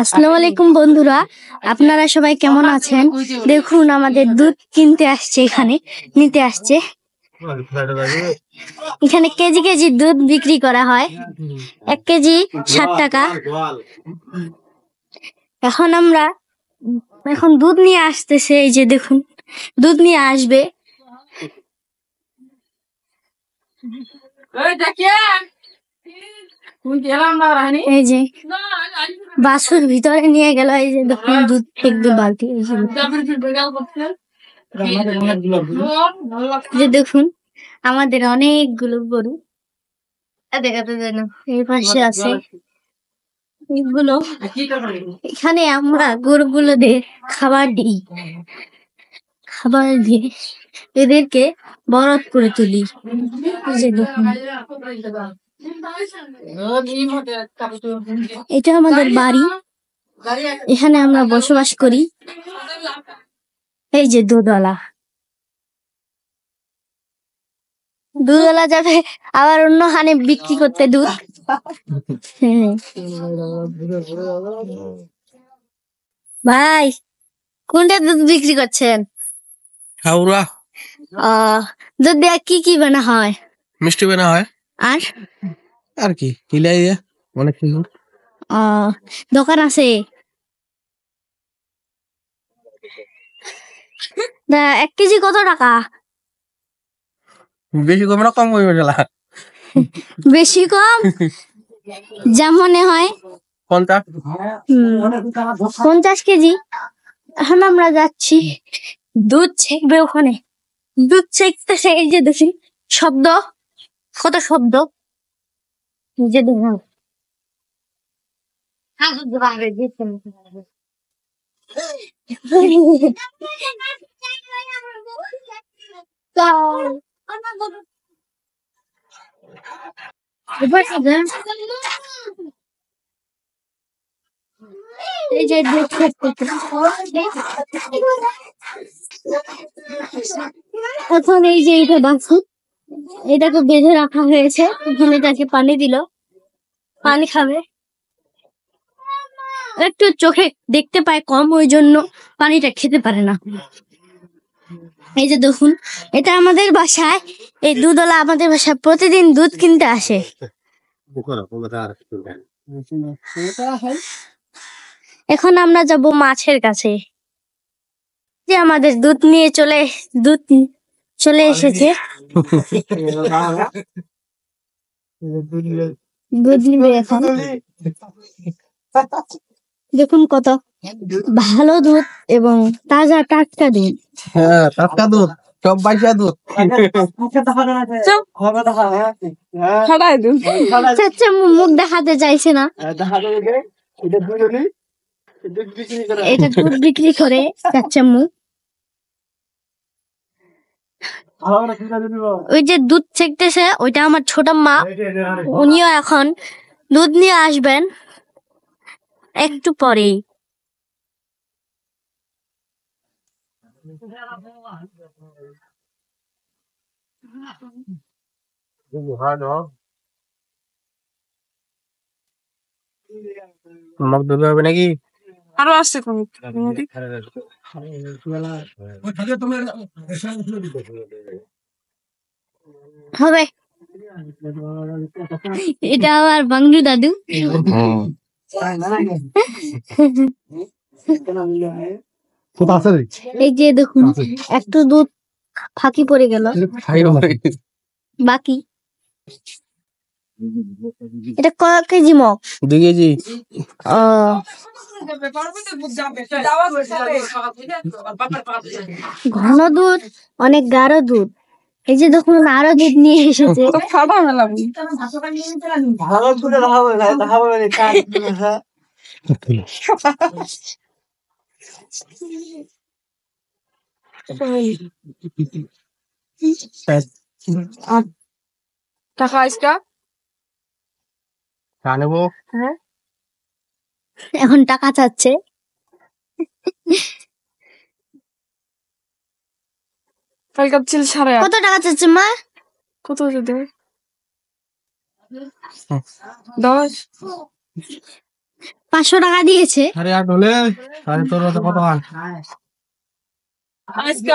আসসালামু আলাইকুম বন্ধুরা, আপনারা সবাই কেমন আছেন? দেখুন আমাদের দুধ কিনতে আসছে, এখানে নিতে আসছে। এখানে কেজি কেজি দুধ বিক্রি করা হয়, 1 কেজি 60 টাকা। এখন দুধ নিয়ে আসতেছে, এই যে দেখুন দুধ নিয়ে আসবে। এই যে বাসুর ভিতরে নিয়ে গেল, এই যে দেখুন দুধ একদম বালতি। যে দেখুন আমাদের অনেকগুলো গরু দেখাতে যেন এই পাশে আছে। এগুলো এখানে আমরা গরুগুলোদের খাবার দিই, খাবার দিয়ে এদেরকে বরফ করে তুলি। যে দেখুন এটা আমাদের বাড়ি, এখানে আমরা বসবাস করি। এই যে দুধওয়ালা যাবে আবার অন্য হানে বিক্রি করতে দুধ। ভাই কোনটা দুধ বিক্রি করছেন? দুধ দিয়ে কি কি বানা হয়? মিষ্টি বানা হয় আর কি হিলাই দিয়ে অনেক কিছু। দোকান আছে? 1 কেজি কত টাকা? বেশি কম না কম কমে গেল? বেশি কম যেমন হয় 50 কেজি। এখন আমরা যাচ্ছি দুধ ছেঁকবে, ওখানে দুধ ছেঁকতেছে। এই যে দেখুন শব্দ, কত শব্দ। যে দেখুন এই যে দুধ এখন এই যে এটা বাছুর, এটাকে বেঁধে রাখা হয়েছে। এখানে এটাকে পানি দিল, পানি খাবে। একটু চোখে দেখতে পায় কম, ওই জন্য পানিটা খেতে পারে না। এই যে দেখুন এটা আমাদের বাসায়, এই দুধওয়ালা আমাদের বাসায় প্রতিদিন দুধ কিনতে আসে। এখন আমরা যাব মাছের কাছে। যে আমাদের দুধ চলে এসেছে। দুধ নিবে এখন। দেখুন কত ভালো দুধ এবং তাজা টাটকা দুধ। হ্যাঁ, টাটকা দুধ, সব বাইশা দুধ। চাচা মুখ দেখাতে চাইছে না। এটা দুধ বিক্রি করে চাচা মুখ। ওই যে দুধ ছেঁকতেছে, ওইটা আমার ছোট মা, উনিও এখন দুধ নিয়ে আসবেন একটু পরেই। আমাকে দুধ হবে নাকি? আরো আসছে কোন হবে। এটা আমার বাংলু দাদু। এই যে দেখুন একটু দুধ ফাঁকি পড়ে গেল, বাকি। এটা কয় কেজি মগ? 2 কেজি। ঘন দুধ, অনেক গাঢ় দুধ। এই যে দেখুন আরো দুধ নিয়ে এসেছে। টাকা আইসকা নেবো। এখন টাকা চাচ্ছে। কত টাকা চাচ্ছে মা? কত 10 500 টাকা দিয়েছে। আরে আর হলে তাহলে তোর কত হয়? আজকে